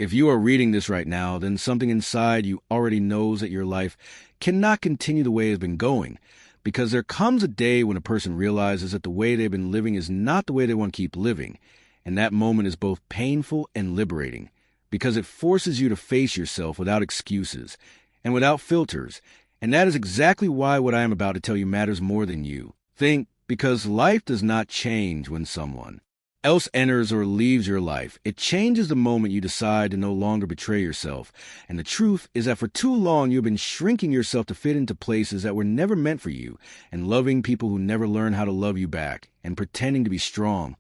If you are reading this right now, then something inside you already knows that your life cannot continue the way it's been going, because there comes a day when a person realizes that the way they've been living is not the way they want to keep living, and that moment is both painful and liberating, because it forces you to face yourself without excuses and without filters, and that is exactly why what I am about to tell you matters more than you think, because life does not change when someone else enters or leaves your life. It changes the moment you decide to no longer betray yourself. And the truth is that for too long you've been shrinking yourself to fit into places that were never meant for you, and loving people who never learn how to love you back, and pretending to be strong,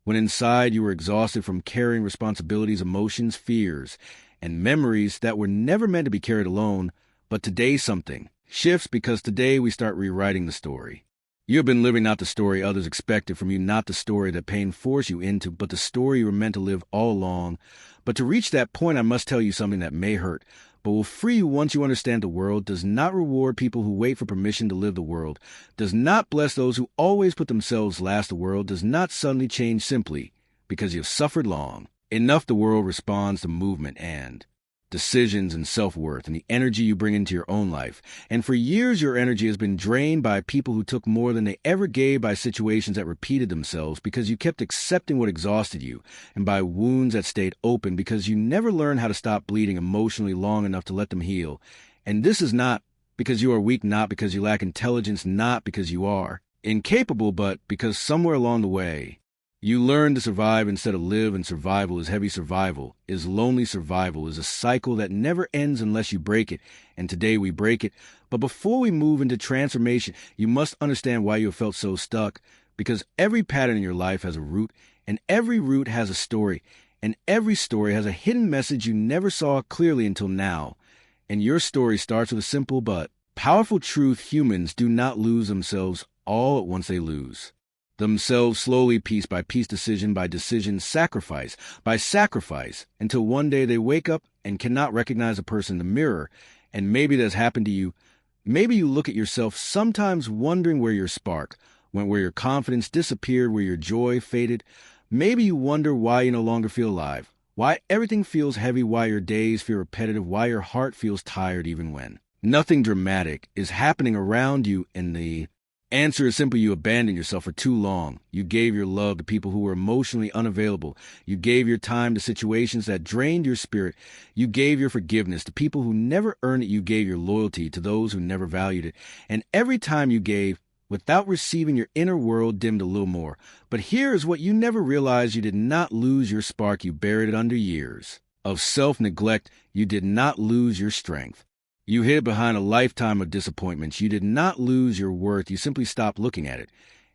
when inside you were exhausted from carrying responsibilities, emotions, fears, and memories that were never meant to be carried alone. But today something shifts, because today we start rewriting the story. You have been living not the story others expected from you, not the story that pain forced you into, but the story you were meant to live all along. But to reach that point, I must tell you something that may hurt, but will free you once you understand the world does not reward people who wait for permission to live the world, does not bless those who always put themselves last. The world does not suddenly change simply because you've suffered long enough. The world responds to movement and decisions and self-worth and the energy you bring into your own life. And for years, your energy has been drained by people who took more than they ever gave, by situations that repeated themselves because you kept accepting what exhausted you, and by wounds that stayed open because you never learned how to stop bleeding emotionally long enough to let them heal. And this is not because you are weak, not because you lack intelligence, not because you are incapable, but because somewhere along the way, you learn to survive instead of live, and survival is heavy survival, is lonely survival, is a cycle that never ends unless you break it, and today we break it. But before we move into transformation, you must understand why you have felt so stuck, because every pattern in your life has a root, and every root has a story, and every story has a hidden message you never saw clearly until now. And your story starts with a simple but powerful truth: humans do not lose themselves all at once. They lose themselves slowly, piece by piece, decision by decision, sacrifice by sacrifice, until one day they wake up and cannot recognize a person in the mirror. And maybe that's happened to you. Maybe you look at yourself sometimes wondering where your spark went, where your confidence disappeared, where your joy faded. Maybe you wonder why you no longer feel alive, why everything feels heavy, why your days feel repetitive, why your heart feels tired even when nothing dramatic is happening around you. And the answer is simple: you abandoned yourself for too long. You gave your love to people who were emotionally unavailable. You gave your time to situations that drained your spirit. You gave your forgiveness to people who never earned it. You gave your loyalty to those who never valued it. And every time you gave without receiving, your inner world dimmed a little more. But here is what you never realized: you did not lose your spark. You buried it under years of self-neglect. You did not lose your strength. You hid behind a lifetime of disappointments. You did not lose your worth. You simply stopped looking at it.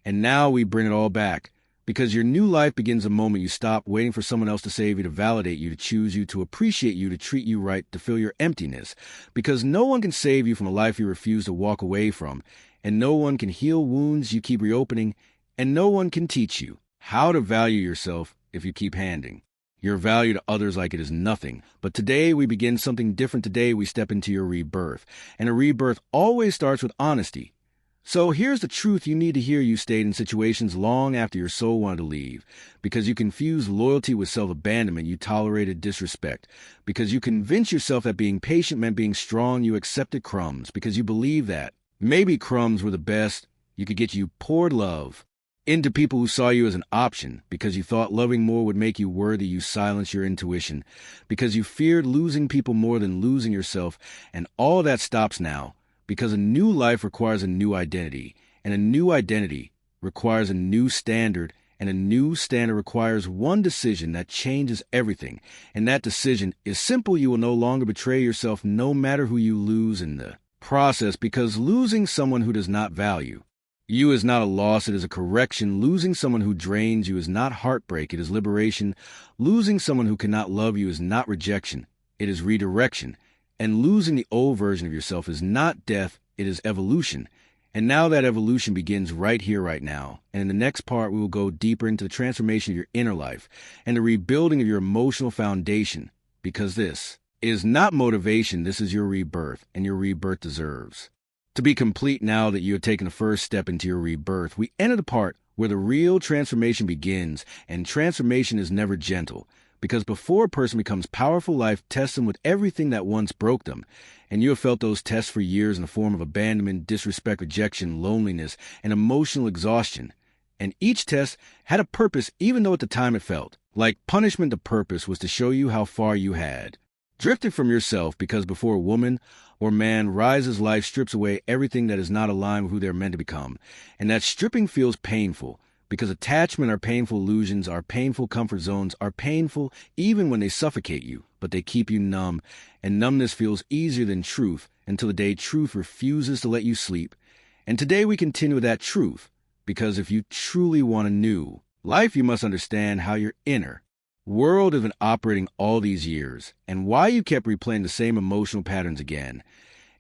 And now we bring it all back, because your new life begins the moment you stop waiting for someone else to save you, to validate you, to choose you, to appreciate you, to treat you right, to fill your emptiness. Because no one can save you from a life you refuse to walk away from, and no one can heal wounds you keep reopening, and no one can teach you how to value yourself if you keep handing your value to others like it is nothing. But today we begin something different. Today we step into your rebirth. And a rebirth always starts with honesty. So here's the truth you need to hear. You stayed in situations long after your soul wanted to leave, because you confused loyalty with self-abandonment. You tolerated disrespect because you convinced yourself that being patient meant being strong. You accepted crumbs because you believed that maybe crumbs were the best you could get. You poured love into people who saw you as an option because you thought loving more would make you worthy. You silenced your intuition because you feared losing people more than losing yourself. And all that stops now, because a new life requires a new identity, and a new identity requires a new standard, and a new standard requires one decision that changes everything. And that decision is simple: you will no longer betray yourself, no matter who you lose in the process, because losing someone who does not value you is not a loss, it is a correction. Losing someone who drains you is not heartbreak, it is liberation. Losing someone who cannot love you is not rejection, it is redirection. And losing the old version of yourself is not death, it is evolution. And now that evolution begins right here, right now. And in the next part, we will go deeper into the transformation of your inner life and the rebuilding of your emotional foundation, because this is not motivation, this is your rebirth, and your rebirth deserves to be complete. Now that you have taken the first step into your rebirth, we enter the part where the real transformation begins. And transformation is never gentle, Because before a person becomes powerful, life tests them with everything that once broke them. And you have felt those tests for years in the form of abandonment, disrespect, rejection, loneliness, and emotional exhaustion. And each test had a purpose, even though at the time it felt like punishment. The purpose was to show you how far you had drifted from yourself, because before a woman or man rises, life strips away everything that is not aligned with who they're meant to become. And that stripping feels painful, because attachment are painful illusions, are painful comfort zones, are painful even when they suffocate you, but they keep you numb. And numbness feels easier than truth until the day truth refuses to let you sleep. And today we continue with that truth, because if you truly want a new life, you must understand how your inner world has been operating all these years, and why you kept replaying the same emotional patterns again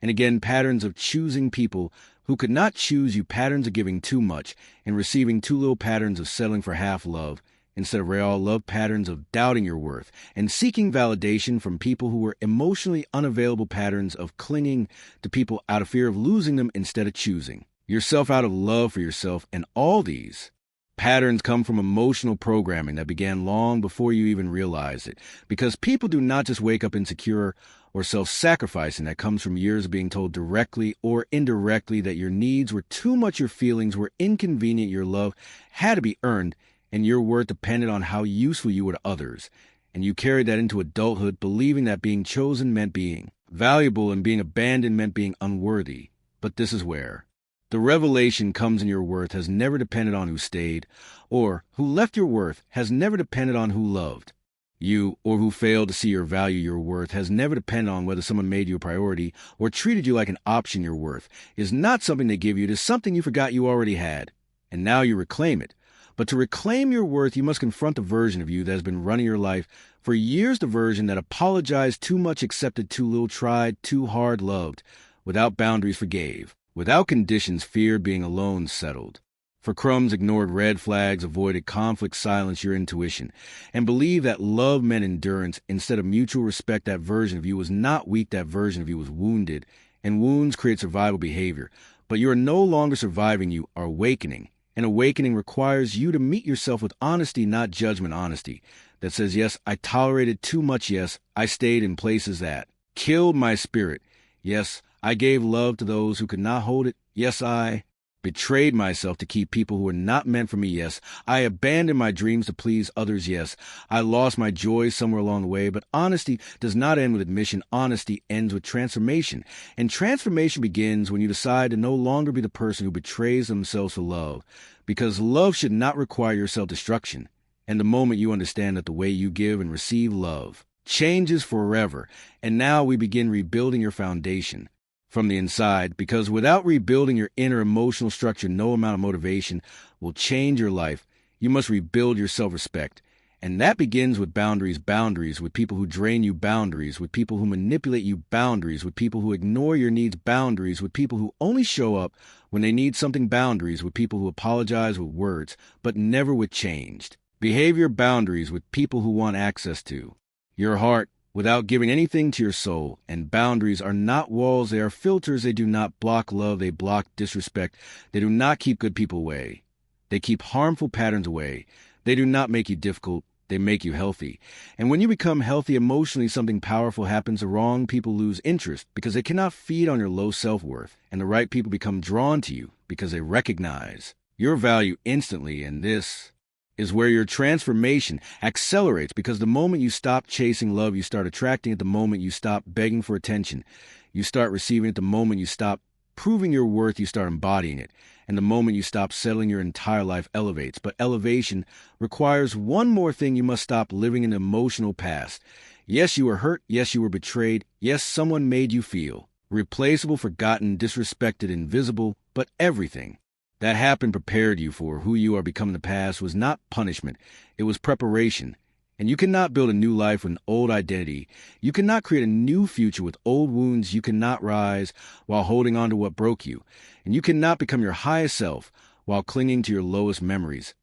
and again, patterns of choosing people who could not choose you, patterns of giving too much and receiving too little, patterns of settling for half love instead of real love, patterns of doubting your worth and seeking validation from people who were emotionally unavailable, patterns of clinging to people out of fear of losing them instead of choosing yourself out of love for yourself. And all these patterns come from emotional programming that began long before you even realized it, because people do not just wake up insecure or self-sacrificing. That comes from years of being told directly or indirectly that your needs were too much, your feelings were inconvenient, your love had to be earned, and your worth depended on how useful you were to others. And you carried that into adulthood, believing that being chosen meant being valuable and being abandoned meant being unworthy. But this is where the revelation comes in. Your worth has never depended on who stayed or who left. Your worth has never depended on who loved you or who failed to see your value. Your worth has never depended on whether someone made you a priority or treated you like an option. Your worth is not something they give you. It is something you forgot you already had, and now you reclaim it. But to reclaim your worth, you must confront the version of you that has been running your life for years, the version that apologized too much, accepted too little, tried too hard, loved without boundaries, forgave without conditions, feared being alone, settled for crumbs, ignored red flags, avoided conflict, silenced your intuition, and believed that love meant endurance instead of mutual respect. That version of you was not weak. That version of you was wounded, and wounds create survival behavior. But you are no longer surviving. You are awakening. And awakening requires you to meet yourself with honesty, not judgment. Honesty that says, yes, I tolerated too much. Yes, I stayed in places that killed my spirit. Yes, I gave love to those who could not hold it. Yes, I betrayed myself to keep people who were not meant for me. Yes, I abandoned my dreams to please others. Yes, I lost my joy somewhere along the way. But honesty does not end with admission. Honesty ends with transformation. And transformation begins when you decide to no longer be the person who betrays themselves for love, because love should not require your self-destruction. And the moment you understand that the way you give and receive love changes forever, and now we begin rebuilding your foundation from the inside, because without rebuilding your inner emotional structure, no amount of motivation will change your life. You must rebuild your self-respect. And that begins with boundaries, boundaries with people who drain you, boundaries with people who manipulate you, boundaries with people who ignore your needs, boundaries with people who only show up when they need something, boundaries with people who apologize with words, but never with changed behavior, boundaries with people who want access to your heart without giving anything to your soul. And boundaries are not walls, they are filters. They do not block love, they block disrespect. They do not keep good people away. They keep harmful patterns away. They do not make you difficult, they make you healthy. And when you become healthy emotionally, something powerful happens. The wrong people lose interest because they cannot feed on your low self-worth. And the right people become drawn to you because they recognize your value instantly. And this is where your transformation accelerates, because the moment you stop chasing love, you start attracting it. The moment you stop begging for attention, you start receiving it. The moment you stop proving your worth, you start embodying it. And the moment you stop settling, your entire life elevates. But elevation requires one more thing. You must stop living in the emotional past. Yes, you were hurt. Yes, you were betrayed. Yes, someone made you feel replaceable, forgotten, disrespected, invisible. But everything that happened prepared you for who you are becoming. The past was not punishment. It was preparation. And you cannot build a new life with an old identity. You cannot create a new future with old wounds. You cannot rise while holding on to what broke you. And you cannot become your highest self while clinging to your lowest memories.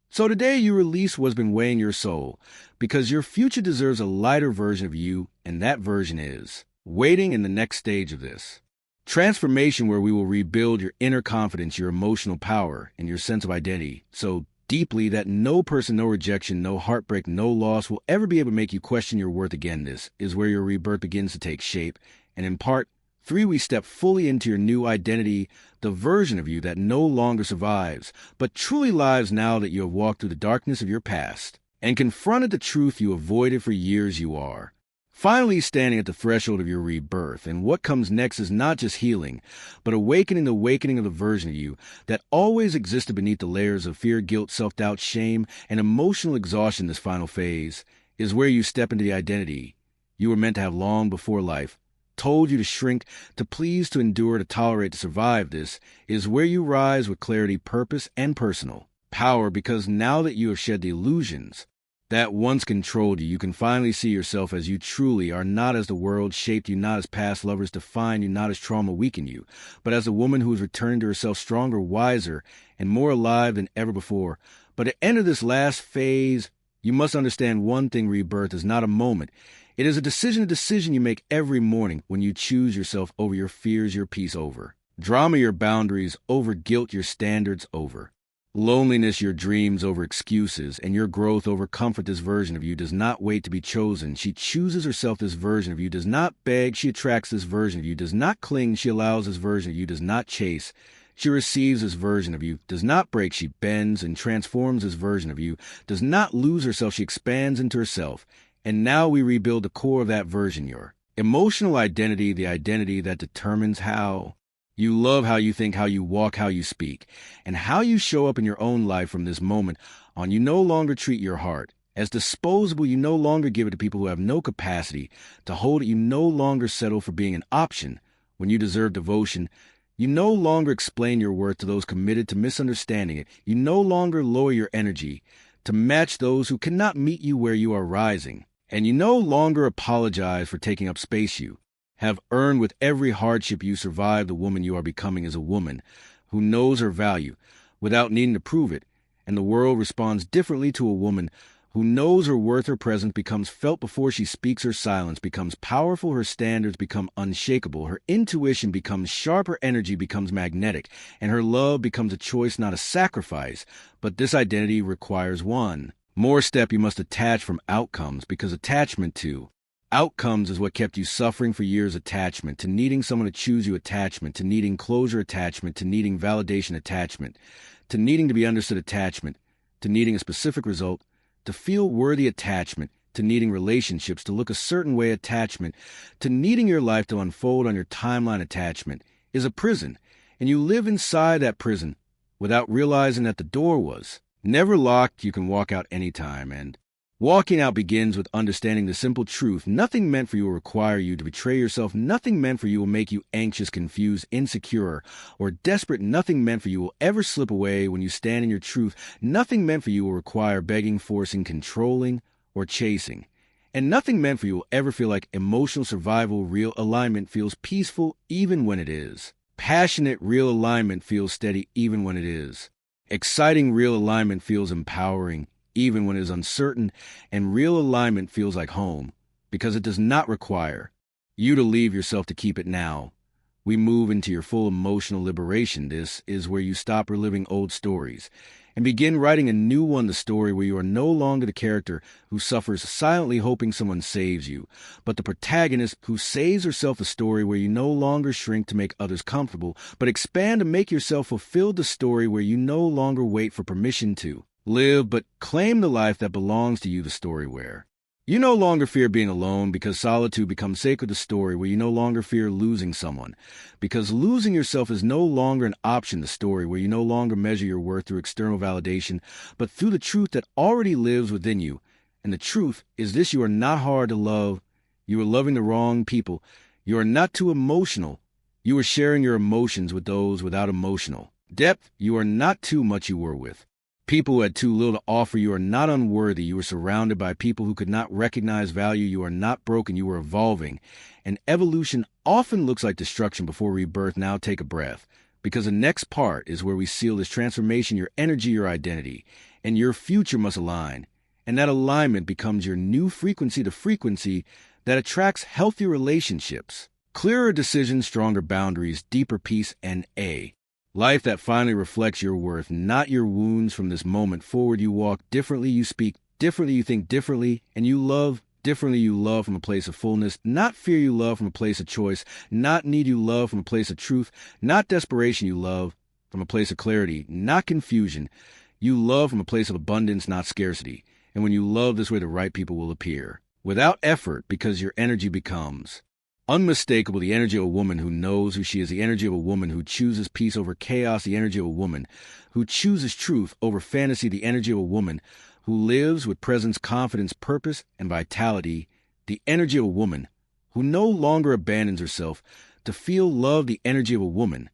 So today you release what's been weighing your soul, because your future deserves a lighter version of you, and that version is waiting in the next stage of this transformation, where we will rebuild your inner confidence, your emotional power, and your sense of identity. So deeply that no person, no rejection, no heartbreak, no loss will ever be able to make you question your worth again. This is where your rebirth begins to take shape. And in part 3, we step fully into your new identity, the version of you that no longer survives, but truly lives now that you have walked through the darkness of your past and confronted the truth you avoided for years. You are finally standing at the threshold of your rebirth, and what comes next is not just healing, but awakening of the version of you that always existed beneath the layers of fear, guilt, self-doubt, shame, and emotional exhaustion. This final phase is where you step into the identity you were meant to have long before life told you to shrink, to please, to endure, to tolerate, to survive. This is where you rise with clarity, purpose, and personal power, because now that you have shed the illusions that once controlled you, you can finally see yourself as you truly are, not as the world shaped you, not as past lovers defined you, not as trauma weakened you, but as a woman who is returning to herself stronger, wiser, and more alive than ever before. But at the end of this last phase, you must understand one thing: rebirth is not a moment. It is a decision you make every morning when you choose yourself over your fears, your peace over drama, your boundaries over guilt, your standards over loneliness, your dreams over excuses, and your growth over comfort. This version of you does not wait to be chosen. She chooses herself. This version of you does not beg. She attracts. This version of you does not cling. She allows. This version of you does not chase. She receives. This version of you does not break. She bends and transforms. This version of you does not lose herself. She expands into herself. And now we rebuild the core of that version, your emotional identity, the identity that determines how you love, how you think, how you walk, how you speak, and how you show up in your own life from this moment on. You no longer treat your heart as disposable. You no longer give it to people who have no capacity to hold it. You no longer settle for being an option when you deserve devotion. You no longer explain your worth to those committed to misunderstanding it. You no longer lower your energy to match those who cannot meet you where you are rising. And you no longer apologize for taking up space you have earned with every hardship you survive. The woman you are becoming is a woman who knows her value without needing to prove it. And the world responds differently to a woman who knows her worth. Her presence becomes felt before she speaks. Her silence becomes powerful. Her standards become unshakable. Her intuition becomes sharp. Her energy becomes magnetic. And her love becomes a choice, not a sacrifice. But this identity requires one more step. You must detach from outcomes, because attachment to outcomes is what kept you suffering for years. Attachment to needing someone to choose you, attachment to needing closure, attachment to needing validation, attachment to needing to be understood, attachment to needing a specific result, to feel worthy, attachment to needing relationships to look a certain way, attachment to needing your life to unfold on your timeline. Attachment is a prison, and you live inside that prison without realizing that the door was never locked. You can walk out anytime, and walking out begins with understanding the simple truth: nothing meant for you will require you to betray yourself. Nothing meant for you will make you anxious, confused, insecure, or desperate. Nothing meant for you will ever slip away when you stand in your truth. Nothing meant for you will require begging, forcing, controlling, or chasing. And nothing meant for you will ever feel like emotional survival. Real alignment feels peaceful even when it is passionate. Real alignment feels steady even when it is exciting. Real alignment feels empowering even when it is uncertain. And real alignment feels like home, because it does not require you to leave yourself to keep it. Now we move into your full emotional liberation. This is where you stop reliving old stories and begin writing a new one, the story where you are no longer the character who suffers silently hoping someone saves you, but the protagonist who saves herself. A story where you no longer shrink to make others comfortable, but expand to make yourself fulfilled. The story where you no longer wait for permission to live, but claim the life that belongs to you. The story where you no longer fear being alone, because solitude becomes sacred. The story where you no longer fear losing someone, because losing yourself is no longer an option. The story where you no longer measure your worth through external validation, but through the truth that already lives within you. And the truth is this: you are not hard to love. You are loving the wrong people. You are not too emotional. You are sharing your emotions with those without emotional depth. You are not too much. You were with people who had too little to offer. You are not unworthy. You were surrounded by people who could not recognize value. You are not broken. You are evolving. And evolution often looks like destruction before rebirth. Now take a breath, because the next part is where we seal this transformation. Your energy, your identity, and your future must align. And that alignment becomes your new frequency, the frequency that attracts healthier relationships, clearer decisions, stronger boundaries, deeper peace, and a Life that finally reflects your worth, not your wounds. From this moment forward, you walk differently, you speak differently, you think differently, and you love differently. You love from a place of fullness, not fear. You love from a place of choice, not need. You love from a place of truth, not desperation. You love from a place of clarity, not confusion. You love from a place of abundance, not scarcity. And when you love this way, the right people will appear. Without effort, because your energy becomes unmistakable, the energy of a woman who knows who she is, the energy of a woman who chooses peace over chaos, the energy of a woman who chooses truth over fantasy, the energy of a woman who lives with presence, confidence, purpose, and vitality, the energy of a woman who no longer abandons herself to feel love, the energy of a woman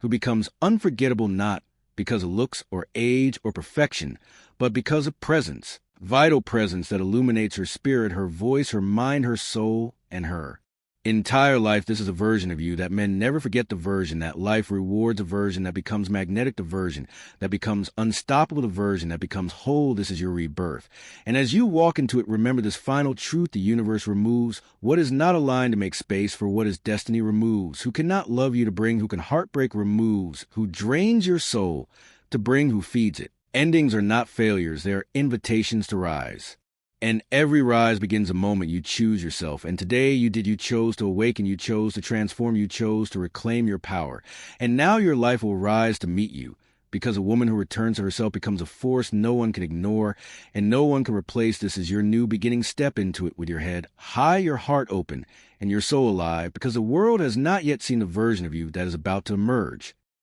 who becomes unforgettable, not because of looks or age or perfection, but because of presence, vital presence that illuminates her spirit, her voice, her mind, her soul, and her entire life. This is a version of you that men never forget, the version that life rewards, a version that becomes magnetic, the version that becomes unstoppable, the version that becomes whole. This is your rebirth. And as you walk into it, remember this final truth: the universe removes what is not aligned to make space for what is destiny, removes who cannot love you to bring, who can heartbreak, removes who drains your soul to bring, who feeds it. Endings are not failures, they are invitations to rise. And every rise begins a moment you choose yourself. And today you chose to awaken, you chose to transform, you chose to reclaim your power. And now your life will rise to meet you, because a woman who returns to herself becomes a force no one can ignore, and no one can replace. This is your new beginning. Step into it with your head high, your heart open, and your soul alive, because the world has not yet seen the version of you that is about to emerge.